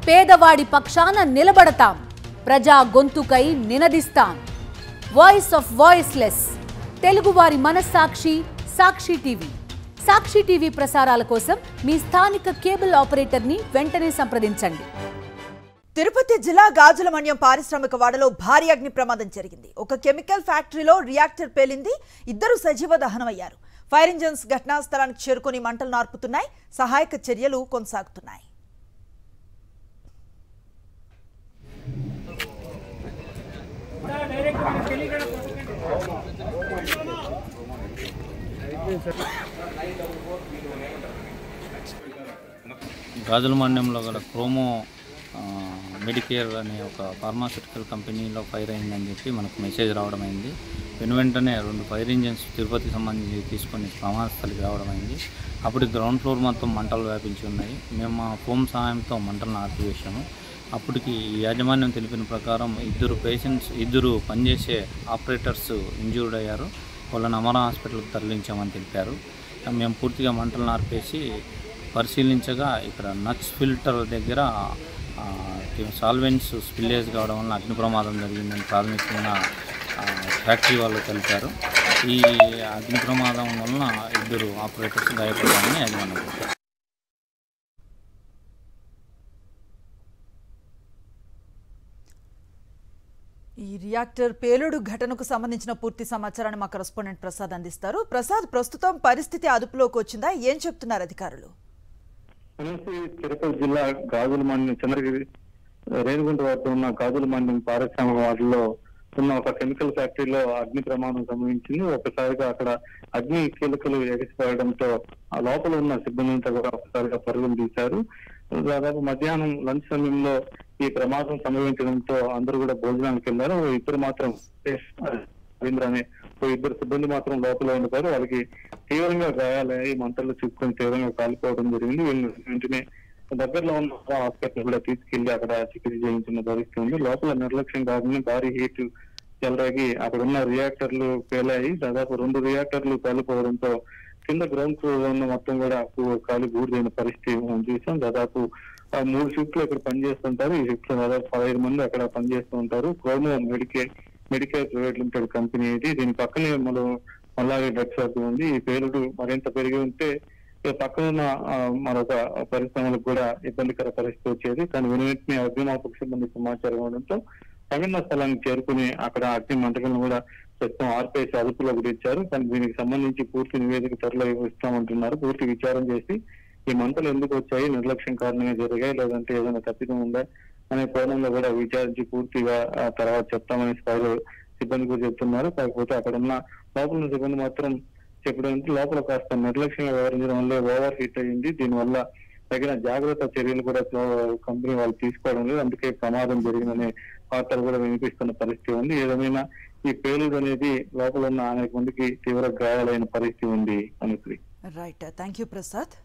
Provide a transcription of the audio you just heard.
పేదవాడి పక్షాన నిలబడతాం, ప్రజా గొంతుకై నినదిస్తాం. వాయిస్ ఆఫ్ వాయిస్లెస్, తెలుగువారి మనస్సాక్షి సాక్షి టీవీ. సాక్షి టీవీ ప్రసారాల కోసం మీ స్థానిక కేబుల్ ఆపరేటర్ని వెంటనే సంప్రదించండి. తిరుపతి జిల్లా గాజులమణ్యం పారిశ్రామిక వాడలో భారీ అగ్ని ప్రమాదం జరిగింది. ఒక కెమికల్ ఫ్యాక్టరీలో రియాక్టర్ పేలింది. 2 సజీవ దహనమయ్యారు. ఫైర్ ఇంజన్స్ ఘటనా స్థలానికి చేరుకొని మంటలు నార్పుతున్నాయి. సహాయక చర్యలు కొనసాగుతున్నాయి. గాజులమణ్యంలో గల క్రోమో మెడికేర్ అనే ఒక ఫార్మాస్యూటికల్ కంపెనీలో ఫైర్ అయిందని చెప్పి మనకు మెసేజ్ రావడం అయింది. వెంటనే 2 ఫైర్ ఇంజన్స్ తిరుపతికి సంబంధించి తీసుకొని ప్రమాద స్థలికి రావడం అయింది. అప్పుడు గ్రౌండ్ ఫ్లోర్ మొత్తం మంటలు వ్యాపించి ఉన్నాయి. మేము మా ఫోమ్ సహాయంతో మంటలను ఆర్పివేశాము. అప్పటికి యాజమాన్యం తెలిపిన ప్రకారం 2 పనిచేసే ఆపరేటర్స్ ఇంజూర్డ్ అయ్యారు. వాళ్ళని అమరా హాస్పిటల్కి తరలించామని తెలిపారు. మేము పూర్తిగా మంటలను ఆర్పేసి పరిశీలించగా ఇక్కడ నట్స్ ఫిల్టర్ దగ్గర సాల్వెంట్స్ స్పిల్లేజ్ కావడం వల్ల అగ్ని ప్రమాదం జరిగిందని ప్రాథమికంగా ఫ్యాక్టరీ వాళ్ళు తెలిపారు. ఈ అగ్ని ప్రమాదం వలన 2 ఆపరేటర్స్ గాయపడ్డారని యాజమాన్యం తెలిపారు. ఈ రియాక్టర్ పేలుడు ఘటనకు సంబంధించిన పూర్తి సమాచారాన్ని మా కరెస్పాండెంట్ ప్రసాద్ అందిస్తారు. ప్రసాద్, ప్రస్తుతం పరిస్థితి అదుపులోకి వచ్చిందా? ఏం చెప్తున్నారు అధికారులు? తిరుపతి జిల్లా గాజులమణ్యం చంద్రగిరి రేణిగుంట వద్ద ఉన్న గాజులమణ్యం పారిశ్రామిక వాడలో ఉన్న ఒక కెమికల్ ఫ్యాక్టరీలో అగ్ని ప్రమాదం సంభవించింది. ఒకసారిగా అక్కడ అగ్ని కీలకలు ఎగిసిపోవడంతో ఆ లోపల ఉన్న సిబ్బందితో కూడా ఒకసారిగా పరుగులు తీశారు. దాదాపు మధ్యాహ్నం లంచ్ సమయంలో ఈ ప్రమాదం సంభవించడంతో అందరూ కూడా భోజనానికి వెళ్లారు. ఇద్దరు మాత్రం రవీంద్ర అనే 2 సిబ్బంది మాత్రం లోపల ఉండిపోయారు. వాళ్ళకి తీవ్రంగా గాయాలయ్యి మంటల్లో చిక్కుకొని తీవ్రంగా కాలిపోవడం జరిగింది. వీళ్ళు వెంటనే దగ్గరలో ఉన్న హాస్పిటల్ కూడా తీసుకెళ్లి అక్కడ చికిత్స చేయించిన పరిస్థితి ఉంది. లోపల నిర్లక్ష్యం కాకుండా భారీ హీట్ చెలరేగి అక్కడ ఉన్న రియాక్టర్లు పేలాయి. దాదాపు 2 రియాక్టర్లు పేలిపోవడంతో కింద గ్రౌండ్ ఫ్లోర్ ఉన్న మొత్తం కూడా కాలి బూడిదైన పరిస్థితి మనం చూసాం. దాదాపు 3 షిఫ్ట్లు ఇక్కడ పనిచేస్తుంటారు. ఈ షిఫ్ట్ లో దాదాపు 15 మంది అక్కడ పనిచేస్తూ ఉంటారు. క్రోమో మెడికేర్ ప్రైవేట్ లిమిటెడ్ కంపెనీ ఇది. దీని పక్కనే మల్లారి డ్రగ్స్ షాప్ ఉంది. ఈ పేలుడు మరింత పెరిగి ఉంటే పక్కనున్న మరొక పరిశ్రమలకు కూడా ఇబ్బందికర పరిస్థితి వచ్చేది. కానీ వెంటనే అగ్నిమాపక సిబ్బంది సమాచారం ఇవ్వడంతో సంఘటన స్థలానికి చేరుకుని అక్కడ అగ్ని మంటలను కూడా ప్రస్తుతం ఆర్పేసి అదుపులోకి తెచ్చారు. కానీ దీనికి సంబంధించి పూర్తి నివేదిక త్వరలో ఇస్తామంటున్నారు. పూర్తి విచారం చేసి ఈ మంటలు ఎందుకు వచ్చాయి, నిర్లక్ష్యం కారణంగా జరిగాయి, లేదంటే ఏదైనా తప్పిదం ఉందా అనే కోణంలో కూడా విచారించి పూర్తిగా తర్వాత చెప్తామని సిబ్బంది కూడా చెప్తున్నారు. కాకపోతే అక్కడ ఉన్న లోపల సిబ్బంది మాత్రం చెప్పడానికి లోపల కాస్త నిర్లక్ష్యంగా వ్యవహరించడం వల్ల ఓవర్ హీట్ అయ్యింది. దీనివల్ల తగిన జాగ్రత్త చర్యలు కూడా కంపెనీ వాళ్ళు తీసుకోవడం లేదు. అందుకే ప్రమాదం జరిగిందనే వార్తలు కూడా వినిపిస్తున్న పరిస్థితి ఉంది. ఏదేమైనా ఈ పేలుడు అనేది లోపల ఉన్న అనేక మందికి తీవ్ర గాయాలైన పరిస్థితి ఉంది Anusri. Right, thank you Prasad.